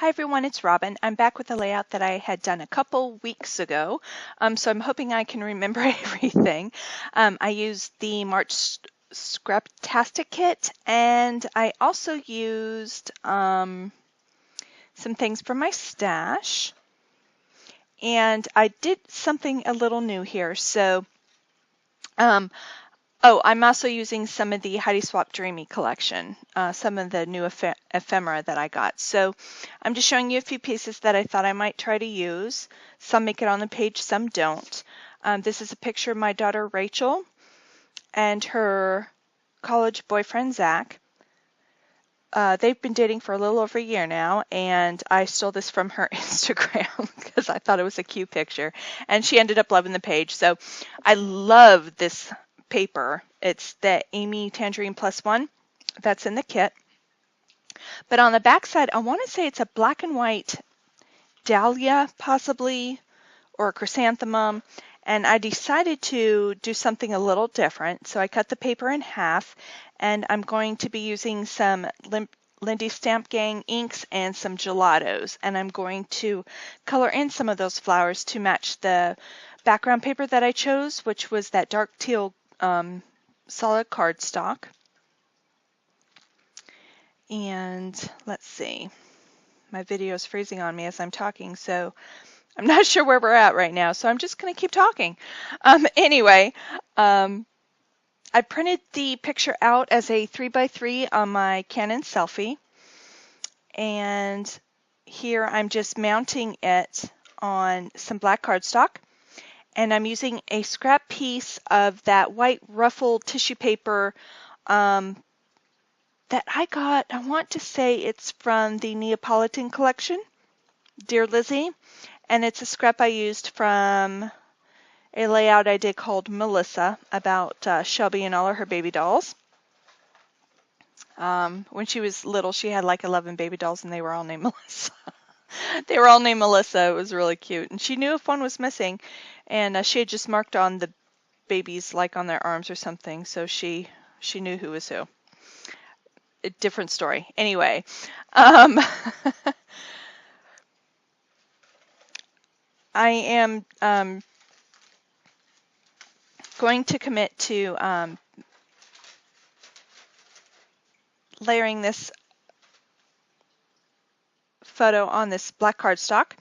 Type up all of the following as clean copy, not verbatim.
Hi everyone, it's Robin. I'm back with a layout that I had done a couple weeks ago, so I'm hoping I can remember everything. I used the March Scraptastic Kit, and I also used some things from my stash, and I did something a little new here. So I'm also using some of the Heidi Swap Dreamy collection, some of the new ephemera that I got. So I'm just showing you a few pieces that I thought I might try to use. Some make it on the page, some don't. This is a picture of my daughter Rachel and her college boyfriend Zach. They've been dating for a little over a year now, and I stole this from her Instagram because I thought it was a cute picture, and she ended up loving the page. So I love this paper. It's the Amy Tangerine Plus One that's in the kit. But on the back side, I want to say it's a black and white dahlia, possibly, or a chrysanthemum. And I decided to do something a little different. So I cut the paper in half, and I'm going to be using some Lindy Stamp Gang inks and some gelatos. And I'm going to color in some of those flowers to match the background paper that I chose, which was that dark teal solid cardstock. And let's see, my video is freezing on me as I'm talking, so I'm not sure where we're at right now, so I'm just going to keep talking. Anyway, I printed the picture out as a 3x3 on my Canon Selfie, and here I'm just mounting it on some black cardstock. And I'm using a scrap piece of that white ruffled tissue paper that I got. I want to say it's from the Neapolitan collection, Dear Lizzie, and it's a scrap I used from a layout I did called Melissa about Shelby and all of her baby dolls. When she was little, she had like 11 baby dolls, and they were all named Melissa. They were all named Melissa. It was really cute. And she knew if one was missing, and she had just marked on the babies like on their arms or something, so she knew who was who. A different story. Anyway, I am going to commit to layering this photo on this black cardstock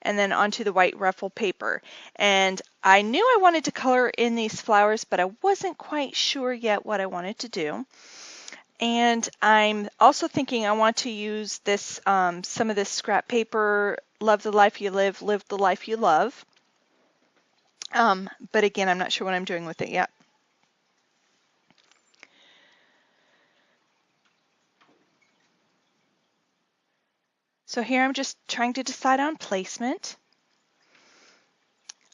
and then onto the white ruffle paper. And I knew I wanted to color in these flowers, but I wasn't quite sure yet what I wanted to do. And I'm also thinking I want to use this some of this scrap paper, Love the Life You Live, Live the Life You Love. But again, I'm not sure what I'm doing with it yet. So here I'm just trying to decide on placement.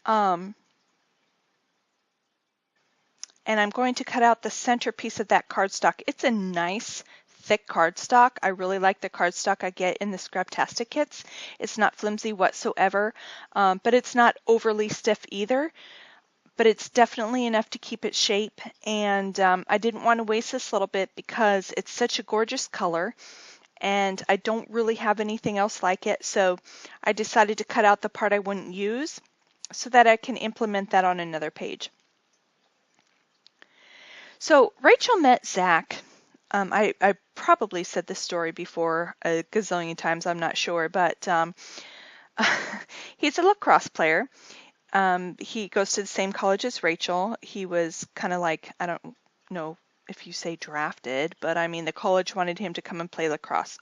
And I'm going to cut out the center piece of that cardstock. It's a nice thick cardstock. I really like the cardstock I get in the Scraptastic kits. It's not flimsy whatsoever, but it's not overly stiff either. But it's definitely enough to keep its shape. And I didn't want to waste this little bit because it's such a gorgeous color, and I don't really have anything else like it. So I decided to cut out the part I wouldn't use so that I can implement that on another page. So Rachel met Zach. I probably said this story before a gazillion times, I'm not sure, but he's a lacrosse player. He goes to the same college as Rachel. He was kind of like, I don't know if you say drafted, but I mean the college wanted him to come and play lacrosse.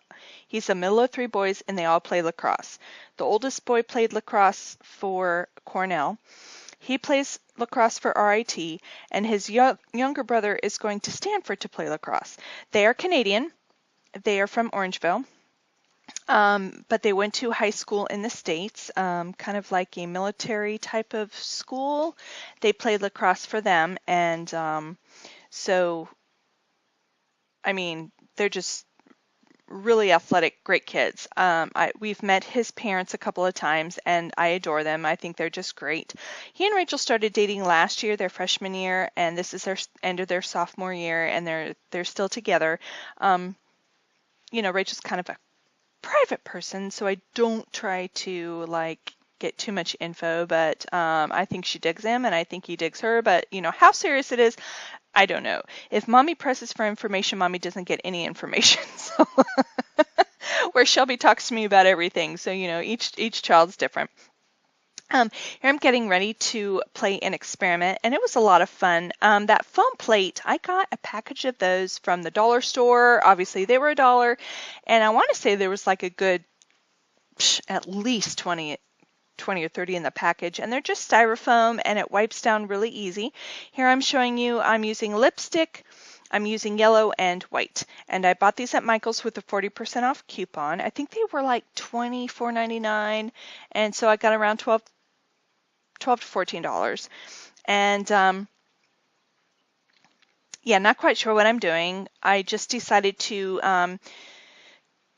He's the middle of three boys, and they all play lacrosse. The oldest boy played lacrosse for Cornell. He plays lacrosse for RIT, and his younger brother is going to Stanford to play lacrosse. They are Canadian. They are from Orangeville, but they went to high school in the States, kind of like a military type of school. They played lacrosse for them, and so, I mean, they're just really athletic, great kids. We've met his parents a couple of times, and I adore them. I think they're just great. He and Rachel started dating last year, their freshman year, and this is their end of their sophomore year, and they're still together. You know, Rachel's kind of a private person, so I don't try to like get too much info, but I think she digs him and I think he digs her, but you know, how serious it is, I don't know. If mommy presses for information, mommy doesn't get any information. So where Shelby talks to me about everything. So, you know, each child's different. Here I'm getting ready to play an experiment, and it was a lot of fun. That foam plate, I got a package of those from the dollar store. Obviously, they were $1, and I want to say there was like a good at least 20 or 30 in the package, and they're just styrofoam, and it wipes down really easy. Here I'm showing you I'm using lipstick. I'm using yellow and white, and I bought these at Michael's with a 40% off coupon. I think they were like $24.99, and so I got around $12 to $14. And yeah, not quite sure what I'm doing. I just decided to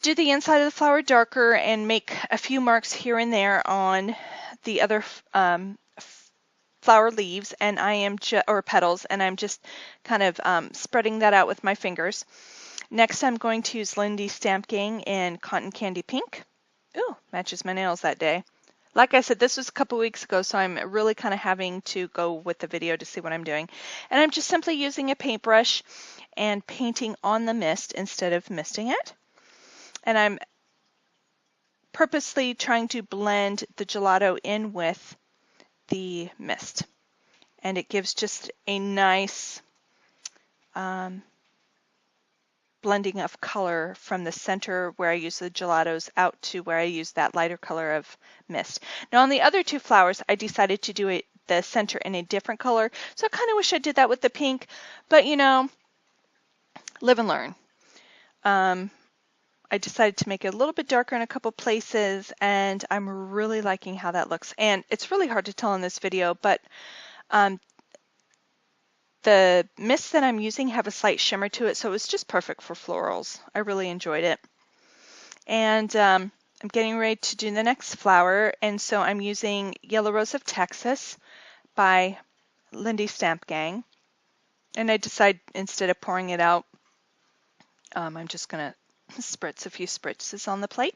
do the inside of the flower darker and make a few marks here and there on the other flower leaves, and I am or petals, and I'm just kind of spreading that out with my fingers. Next, I'm going to use Lindy Stamp Gang in Cotton Candy Pink. Ooh, matches my nails that day. Like I said, this was a couple weeks ago, so I'm really kind of having to go with the video to see what I'm doing. And I'm just simply using a paintbrush and painting on the mist instead of misting it. And I'm purposely trying to blend the gelato in with the mist. And it gives just a nice blending of color from the center where I use the gelatos out to where I use that lighter color of mist. Now on the other two flowers, I decided to do the center in a different color. So I kind of wish I did that with the pink, but you know, live and learn. I decided to make it a little bit darker in a couple places, and I'm really liking how that looks. And it's really hard to tell in this video, but the mists that I'm using have a slight shimmer to it, so it's just perfect for florals. I really enjoyed it. And I'm getting ready to do the next flower, and so I'm using Yellow Rose of Texas by Lindy Stamp Gang. And I decided instead of pouring it out, I'm just going to spritz a few spritzes on the plate.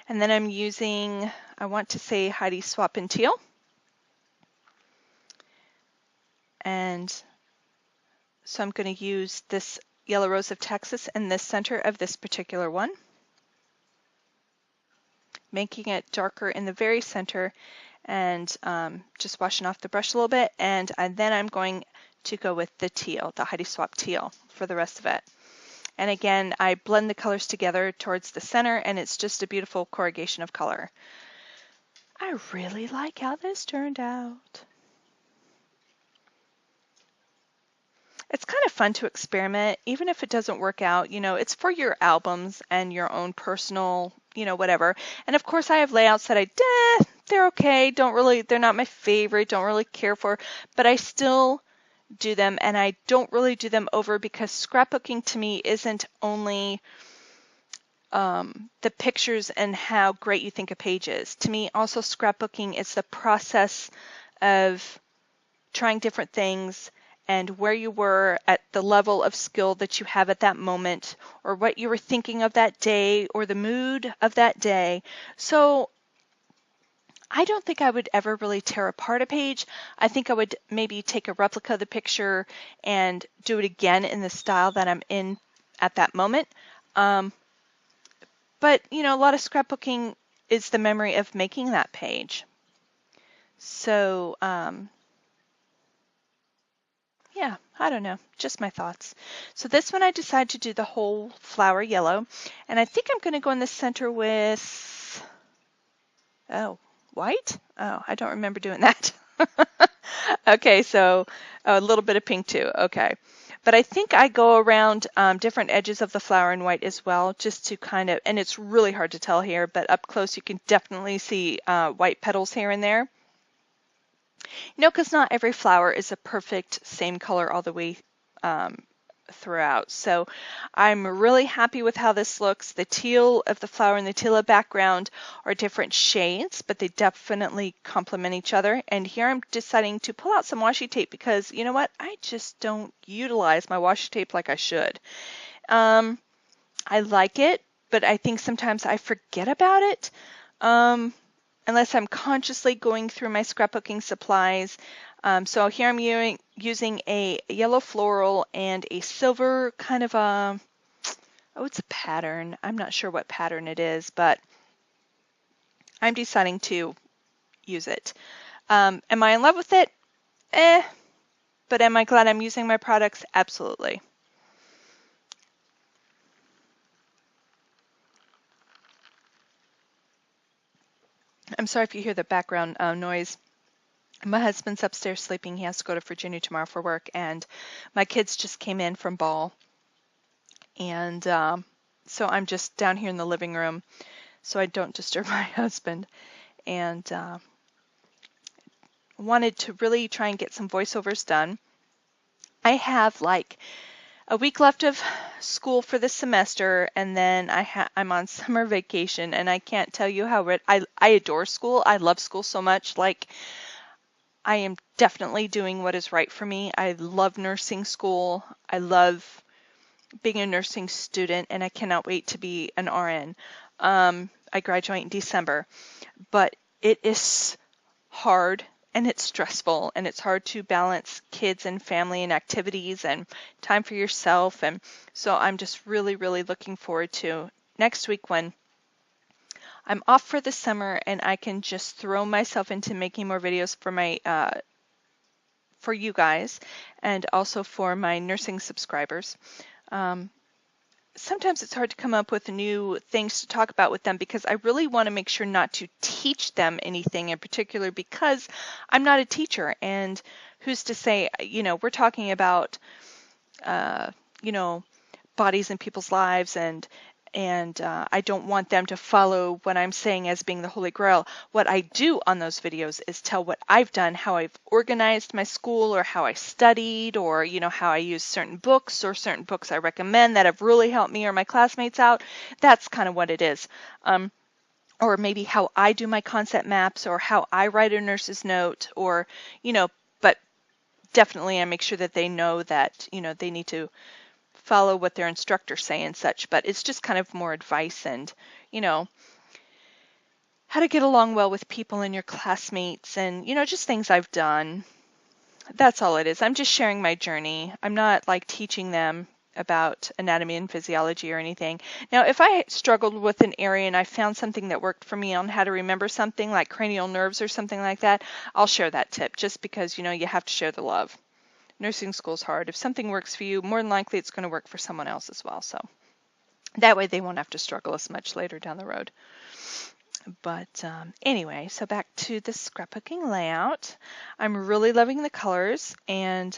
And then I'm using, I want to say Heidi Swap in Teal. And so I'm going to use this Yellow Rose of Texas in the center of this particular one, making it darker in the very center, and just washing off the brush a little bit. And then I'm going to go with the teal, the Heidi Swap Teal, for the rest of it. And again, I blend the colors together towards the center, and it's just a beautiful corrugation of color. I really like how this turned out. It's kind of fun to experiment, even if it doesn't work out. You know, it's for your albums and your own personal, you know, whatever. And of course, I have layouts that they're okay, they're not my favorite, don't really care for, but I still do them, and I don't really do them over, because scrapbooking to me isn't only the pictures and how great you think a page is. To me, also scrapbooking is the process of trying different things and where you were at the level of skill that you have at that moment, or what you were thinking of that day, or the mood of that day. So I don't think I would ever really tear apart a page. I think I would maybe take a replica of the picture and do it again in the style that I'm in at that moment. But, you know, a lot of scrapbooking is the memory of making that page. So, yeah, I don't know, just my thoughts. So this one I decided to do the whole flower yellow, and I think I'm going to go in the center with, white? Oh, I don't remember doing that. Okay, so a little bit of pink too, okay. But I think I go around different edges of the flower in white as well, just to kind of, and it's really hard to tell here, but up close you can definitely see white petals here and there. You know, because not every flower is a perfect same color all the way throughout. So I'm really happy with how this looks. The teal of the flower and the teal of background are different shades, but they definitely complement each other. And here I'm deciding to pull out some washi tape, because you know what? I just don't utilize my washi tape like I should. I like it, but I think sometimes I forget about it unless I'm consciously going through my scrapbooking supplies. So here I'm using a yellow floral and a silver kind of a, oh, it's a pattern. I'm not sure what pattern it is, but I'm deciding to use it. Am I in love with it? But am I glad I'm using my products? Absolutely. I'm sorry if you hear the background noise. My husband's upstairs sleeping. He has to go to Virginia tomorrow for work, and my kids just came in from ball. And so I'm just down here in the living room so I don't disturb my husband. And wanted to really try and get some voiceovers done. I have like a week left of school for this semester, and then I'm on summer vacation, and I can't tell you how I adore school. I love school so much. Like, I am definitely doing what is right for me. I love nursing school. I love being a nursing student, and I cannot wait to be an RN. I graduate in December, but it is hard and it's stressful, and it's hard to balance kids and family and activities and time for yourself. And so I'm just really, really looking forward to next week when I'm off for the summer and I can just throw myself into making more videos for my for you guys and also for my nursing subscribers. Sometimes it's hard to come up with new things to talk about with them because I really want to make sure not to teach them anything in particular because I'm not a teacher, and who's to say, we're talking about, bodies in people's lives, and I don't want them to follow what I'm saying as being the Holy Grail. What I do on those videos is tell what I've done, how I've organized my school, or how I studied, or how I use certain books, or certain books I recommend that have really helped me or my classmates out. That's kind of what it is. Or maybe how I do my concept maps, or how I write a nurse's note, or but definitely I make sure that they know that they need to follow what their instructors say and such, but it's just kind of more advice and, how to get along well with people and your classmates and, just things I've done. That's all it is. I'm just sharing my journey. I'm not like teaching them about anatomy and physiology or anything. Now, if I struggled with an area and I found something that worked for me on how to remember something like cranial nerves or something like that, I'll share that tip just because, you have to share the love. Nursing school is hard. If something works for you, more than likely it's going to work for someone else as well. So that way they won't have to struggle as much later down the road. But anyway, so back to the scrapbooking layout. I'm really loving the colors, and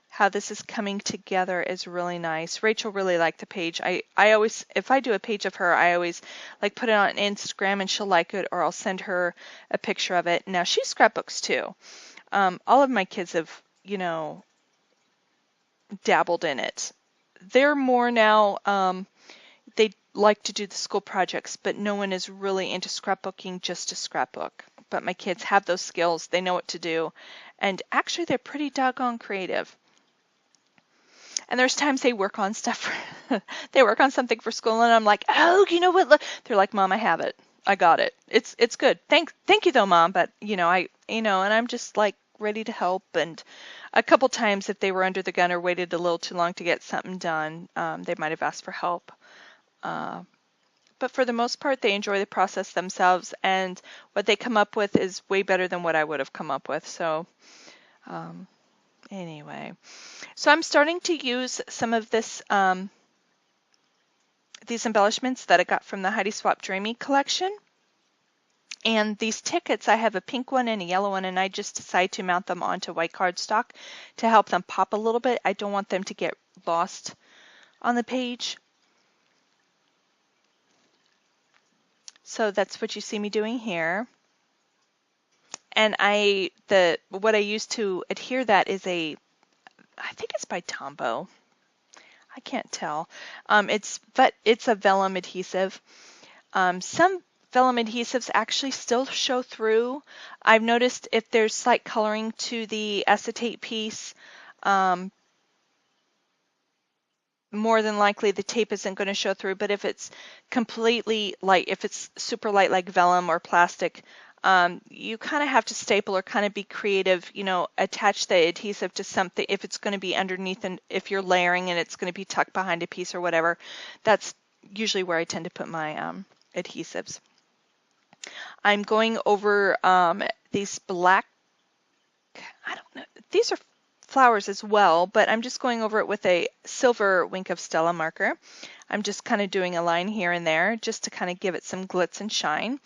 how this is coming together is really nice. Rachel really liked the page. I always, if I do a page of her, I always like put it on Instagram and she'll like it, or I'll send her a picture of it. Now she scrapbooks too. All of my kids have, dabbled in it. They're more now, they like to do the school projects, but no one is really into scrapbooking just to scrapbook. But my kids have those skills. They know what to do. And actually, they're pretty doggone creative. And there's times they work on stuff. They work on something for school, and I'm like, oh, you know what? Look. They're like, Mom, I have it. I got it. It's good. Thank you though, Mom. But and I'm just like ready to help. And a couple times, if they were under the gun or waited a little too long to get something done, they might have asked for help. But for the most part, they enjoy the process themselves, and what they come up with is way better than what I would have come up with. So anyway, so I'm starting to use some of this these embellishments that I got from the Heidi Swapp Dreamy collection. And these tickets, I have a pink one and a yellow one, and I just decided to mount them onto white cardstock to help them pop a little bit. I don't want them to get lost on the page. So that's what you see me doing here. And what I use to adhere that is I think it's by Tombow. I can't tell. But it's a vellum adhesive. Some vellum adhesives actually still show through. I've noticed if there's slight coloring to the acetate piece, more than likely the tape isn't going to show through, but if it's completely light, if it's super light like vellum or plastic, you kind of have to staple or kind of be creative, you know, attach the adhesive to something if it's going to be underneath, and if you're layering and it's going to be tucked behind a piece or whatever. That's usually where I tend to put my adhesives. I'm going over these black, I don't know, these are flowers as well, but I'm just going over it with a silver Wink of Stella marker. I'm just kind of doing a line here and there just to kind of give it some glitz and shine.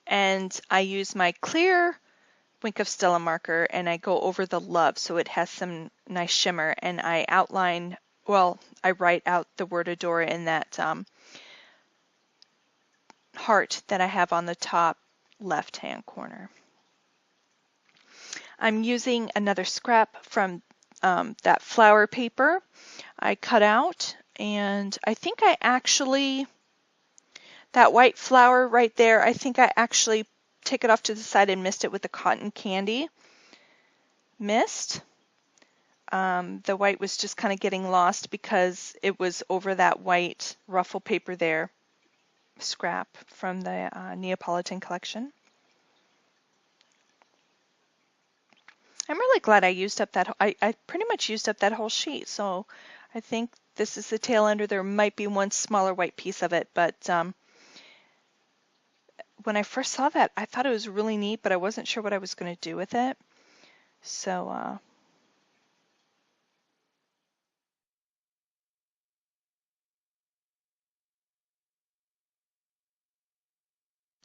And I use my clear Wink of Stella marker and I go over the love so it has some nice shimmer, and I outline, well, I write out the word adore in that heart that I have on the top left hand corner. I'm using another scrap from that flower paper I cut out, and I think I actually, that white flower right there, I think I actually take it off to the side and mist it with the cotton candy mist. The white was just kind of getting lost because it was over that white ruffle paper there, scrap from the Neapolitan collection. I'm really glad I used up that, I pretty much used up that whole sheet, so I think this is the tail ender. There might be one smaller white piece of it, but when I first saw that, I thought it was really neat, but I wasn't sure what I was going to do with it. So,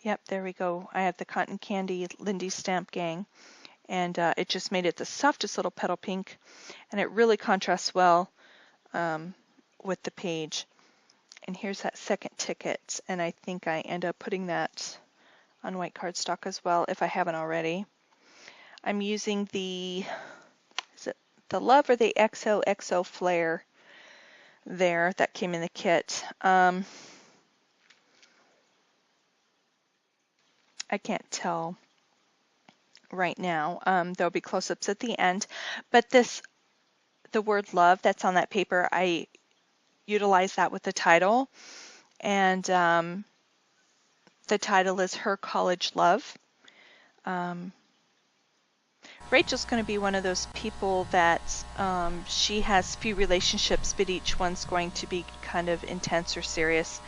yep, there we go. I have the Cotton Candy Lindy Stamp Gang, and it just made it the softest little petal pink, and it really contrasts well with the page. And here's that second ticket, and I think I end up putting that on white cardstock as well if I haven't already. I'm using the, is it the Love or the XOXO Flare there that came in the kit. I can't tell right now. There'll be close-ups at the end, but this, the word love that's on that paper, I utilize that with the title, and the title is Her College Love. Rachel's going to be one of those people that she has few relationships, but each one's going to be kind of intense or serious.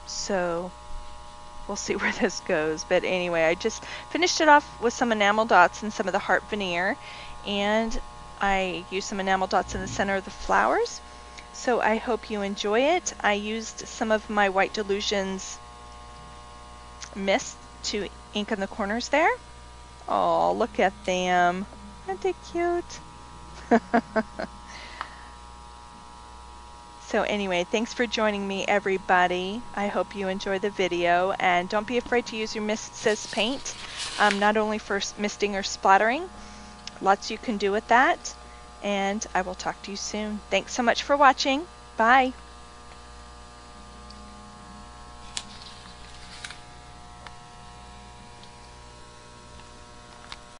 So we'll see where this goes. But anyway, I just finished it off with some enamel dots and some of the heart veneer, and I used some enamel dots in the center of the flowers. So I hope you enjoy it. I used some of my White Delusions mist to ink in the corners there. Oh, look at them. Aren't they cute? So anyway, thanks for joining me, everybody. I hope you enjoy the video, and don't be afraid to use your Mist Says paint, not only for misting or splattering. Lots you can do with that, and I will talk to you soon. Thanks so much for watching. Bye.